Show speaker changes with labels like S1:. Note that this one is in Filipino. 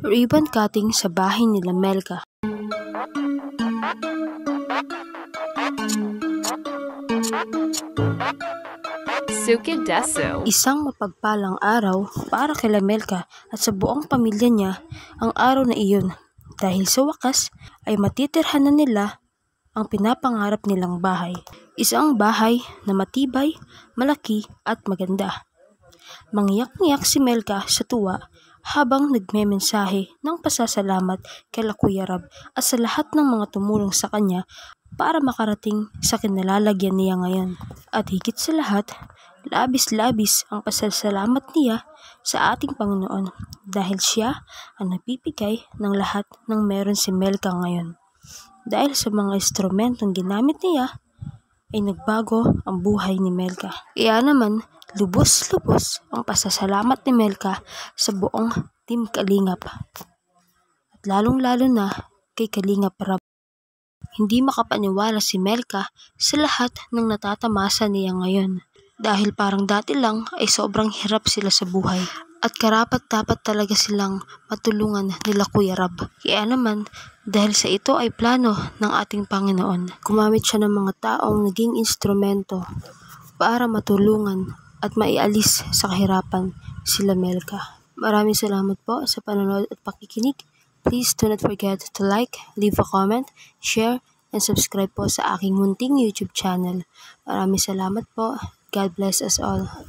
S1: Ribbon cutting sa bahay nila Melka.
S2: Sukidesu.
S1: Isang mapagpalang araw para kay Melka at sa buong pamilya niya ang araw na iyon dahil sa wakas ay matitirhan na nila ang pinapangarap nilang bahay. Isang bahay na matibay, malaki at maganda. Mangyak-ngyak si Melka sa tuwa habang nagmemensahe ng pasasalamat kay Kuya Rab at sa lahat ng mga tumulong sa kanya para makarating sa kinalalagyan niya ngayon. At higit sa lahat, labis-labis ang pasasalamat niya sa ating Panginoon dahil siya ang nabibigay ng lahat ng meron si Melka ngayon. Dahil sa mga instrumentong ginamit niya, ay nagbago ang buhay ni Melka. Kaya naman, lubos-lubos ang pasasalamat ni Melka sa buong Team Kalingap. At lalong-lalo na kay Kalingap Rab. Hindi makapaniwala si Melka sa lahat ng natatamasa niya ngayon. Dahil parang dati lang ay sobrang hirap sila sa buhay. At karapat-dapat talaga silang matulungan nila Kuya Rab. Kaya naman, dahil sa ito ay plano ng ating Panginoon, gumamit siya ng mga taong naging instrumento para matulungan at maialis sa kahirapan sila Melka. Maraming salamat po sa panonood at pakikinig. Please do not forget to like, leave a comment, share, and subscribe po sa aking munting YouTube channel. Maraming salamat po. God bless us all.